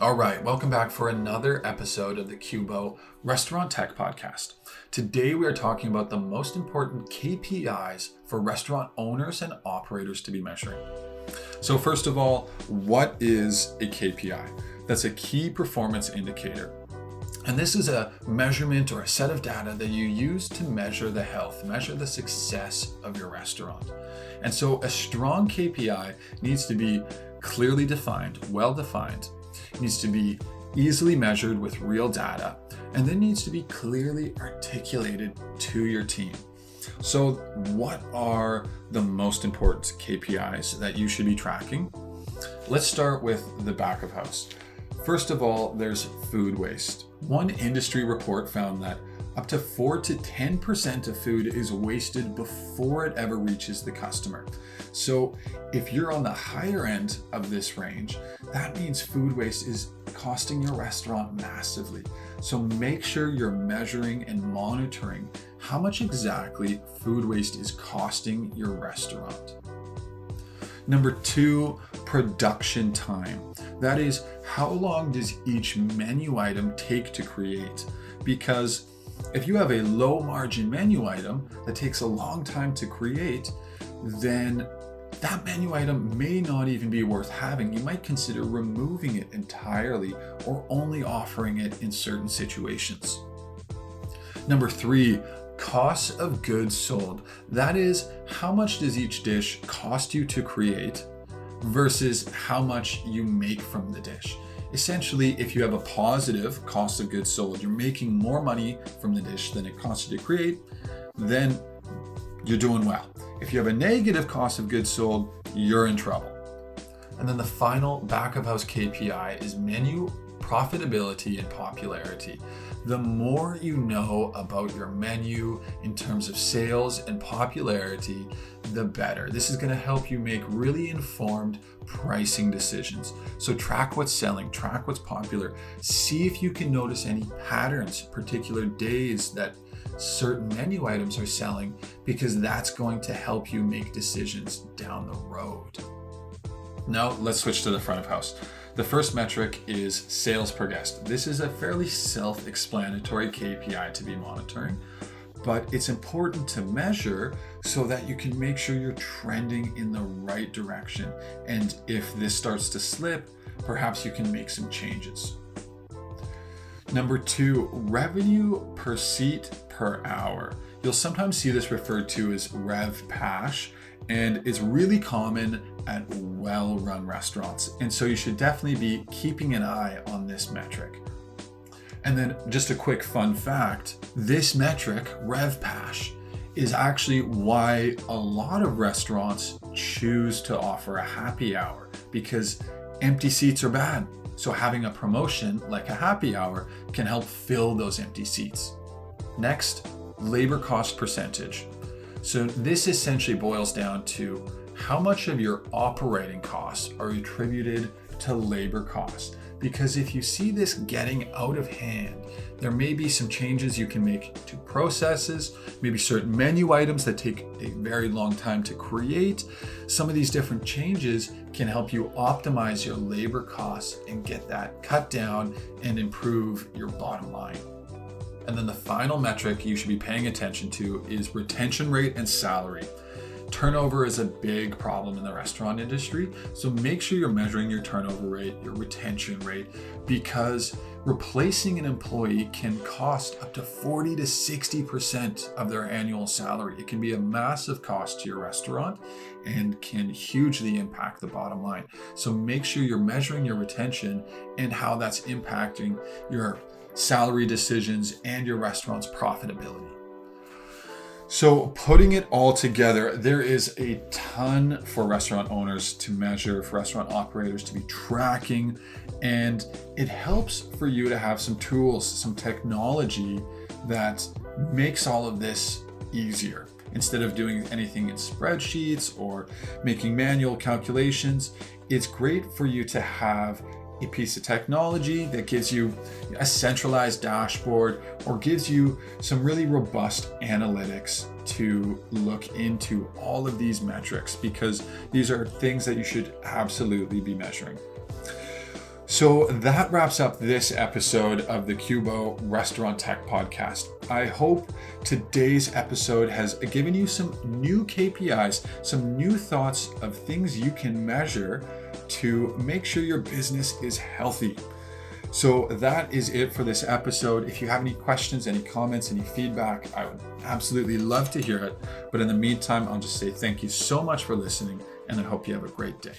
All right, welcome back for another episode of the Cubo Restaurant Tech Podcast. Today we are talking about the most important KPIs for restaurant owners and operators to be measuring. So first of all, what is a KPI? That's a key performance indicator. And this is a measurement or a set of data that you use to measure the health, measure the success of your restaurant. And so a strong KPI needs to be clearly defined, well defined. It needs to be easily measured with real data, and then needs to be clearly articulated to your team. So what are the most important KPIs that you should be tracking? Let's start with the back of house. First of all, there's food waste. One industry report found that up to 4 to 10% of food is wasted before it ever reaches the customer. So if you're on the higher end of this range, that means food waste is costing your restaurant massively. So make sure you're measuring and monitoring how much exactly food waste is costing your restaurant. Number 2, production time. That is, how long does each menu item take to create? Because if you have a low margin menu item that takes a long time to create, then that menu item may not even be worth having. You might consider removing it entirely or only offering it in certain situations. Number 3, costs of goods sold. That is, how much does each dish cost you to create versus how much you make from the dish. Essentially, if you have a positive cost of goods sold, you're making more money from the dish than it costs you to create, then you're doing well. If you have a negative cost of goods sold, you're in trouble. And then the final back of house KPI is menu profitability and popularity. The more you know about your menu in terms of sales and popularity, the better. This is going to help you make really informed pricing decisions. So track what's selling, track what's popular, see if you can notice any patterns, particular days that certain menu items are selling, because that's going to help you make decisions down the road. Now let's switch to the front of house. The first metric is sales per guest. This is a fairly self-explanatory KPI to be monitoring, but it's important to measure so that you can make sure you're trending in the right direction. And if this starts to slip, perhaps you can make some changes. Number 2, revenue per seat per hour. You'll sometimes see this referred to as Rev Pash, and it's really common at well-run restaurants. And so you should definitely be keeping an eye on this metric. And then just a quick fun fact, this metric, Rev Pash, is actually why a lot of restaurants choose to offer a happy hour, because empty seats are bad. So having a promotion like a happy hour can help fill those empty seats. Next, labor cost percentage. So this essentially boils down to how much of your operating costs are attributed to labor costs. Because if you see this getting out of hand, there may be some changes you can make to processes, maybe certain menu items that take a very long time to create. Some of these different changes can help you optimize your labor costs and get that cut down and improve your bottom line. And then the final metric you should be paying attention to is retention rate and salary. Turnover is a big problem in the restaurant industry, so make sure you're measuring your turnover rate, your retention rate, because replacing an employee can cost up to 40 to 60% of their annual salary. It can be a massive cost to your restaurant and can hugely impact the bottom line. So make sure you're measuring your retention and how that's impacting your salary decisions and your restaurant's profitability. So putting it all together, there is a ton for restaurant owners to measure, for restaurant operators to be tracking, and it helps for you to have some tools, some technology that makes all of this easier. Instead of doing anything in spreadsheets or making manual calculations, it's great for you to have a piece of technology that gives you a centralized dashboard or gives you some really robust analytics to look into all of these metrics, because these are things that you should absolutely be measuring. So that wraps up this episode of the Cubo Restaurant Tech Podcast. I hope today's episode has given you some new KPIs, some new thoughts of things you can measure to make sure your business is healthy. So that is it for this episode. If you have any questions, any comments, any feedback, I would absolutely love to hear it. But in the meantime, I'll just say thank you so much for listening, and I hope you have a great day.